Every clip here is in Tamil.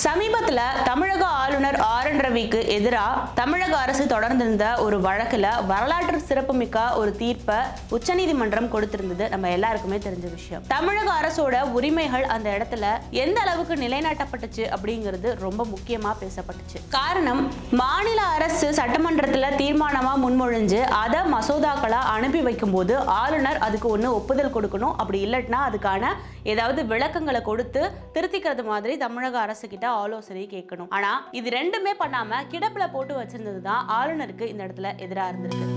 சமீபத்துல தமிழக ஆளுநர் ஆர்.என். ரவிக்கு எதிராக தமிழக அரசு தொடர்ந்திருந்த ஒரு வழக்குல வரலாற்று சிறப்புமிக்க ஒரு தீர்ப்பை உச்சநீதிமன்றம் கொடுத்திருந்தது நம்ம எல்லாருக்குமே தெரிஞ்ச விஷயம். தமிழக அரசோட உரிமைகள் அந்த இடத்துல எந்த அளவுக்கு நிலைநாட்டப்பட்டுச்சு அப்படிங்கிறது ரொம்ப முக்கியமா பேசப்பட்டுச்சு. காரணம், மாநில அரசு சட்டமன்றத்துல தீர்மானமா முன்மொழிஞ்சு அதை மசோதாக்களா அனுப்பி வைக்கும் போது ஆளுநர் அதுக்கு ஒப்புதல் கொடுக்கணும். அப்படி இல்லைன்னா அதுக்கான ஏதாவது விளக்கங்களை கொடுத்து திருத்திக்கிறது மாதிரி தமிழக அரசு கிட்ட ஆலோசனை கேட்கணும். ஆனா இது ரெண்டுமே பண்ணாம கிடப்புல போட்டு வச்சிருந்ததுதான் ஆளுநருக்கு இந்த இடத்துல எதிராக இருந்திருக்கு.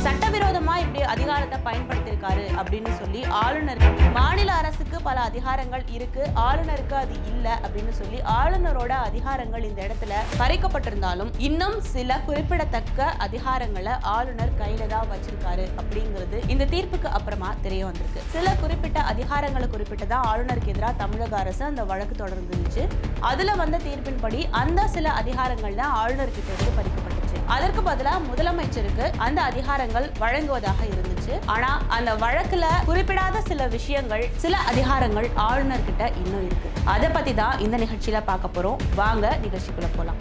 சட்டவிரோதமா இப்படி அதிகாரத்தை பயன்படுத்தியிருக்காரு அப்படின்னு சொல்லி ஆளுநருக்கு, மாநில அரசுக்கு பல அதிகாரங்கள் இருக்கு, ஆளுநருக்கு அது இல்ல அப்படின்னு சொல்லி ஆளுநரோட அதிகாரங்கள் இந்த இடத்துல பறிக்கப்பட்டிருந்தாலும் இன்னும் சில குறிப்பிடத்தக்க அதிகாரங்களை ஆளுநர் கையில தான் வச்சிருக்காரு அப்படிங்கிறது இந்த தீர்ப்புக்கு அப்புறமா தெரிய வந்திருக்கு. சில குறிப்பிட்ட அதிகாரங்களை குறிப்பிட்டதான் ஆளுநருக்கு எதிராக தமிழக அரசு அந்த வழக்கு தொடர்ந்துச்சு. அதுல வந்த தீர்ப்பின்படி அந்த சில அதிகாரங்கள் தான் ஆளுநர்கிட்ட இருந்து பறிக்கப்பட்டுச்சு. அதற்கு பதிலாக முதலமைச்சருக்கு அந்த அதிகாரங்கள் வழங்குவதாக இருந்துச்சு. ஆனா அந்த வழக்குல குறிப்பிடாத சில விஷயங்கள், சில அதிகாரங்கள் ஆளுநர்கிட்ட இன்னும் இருக்கு. அதை பத்தி தான் இந்த நிகழ்ச்சியில பார்க்க போறோம். வாங்க நிகழ்ச்சிக்குள்ள போலாம்.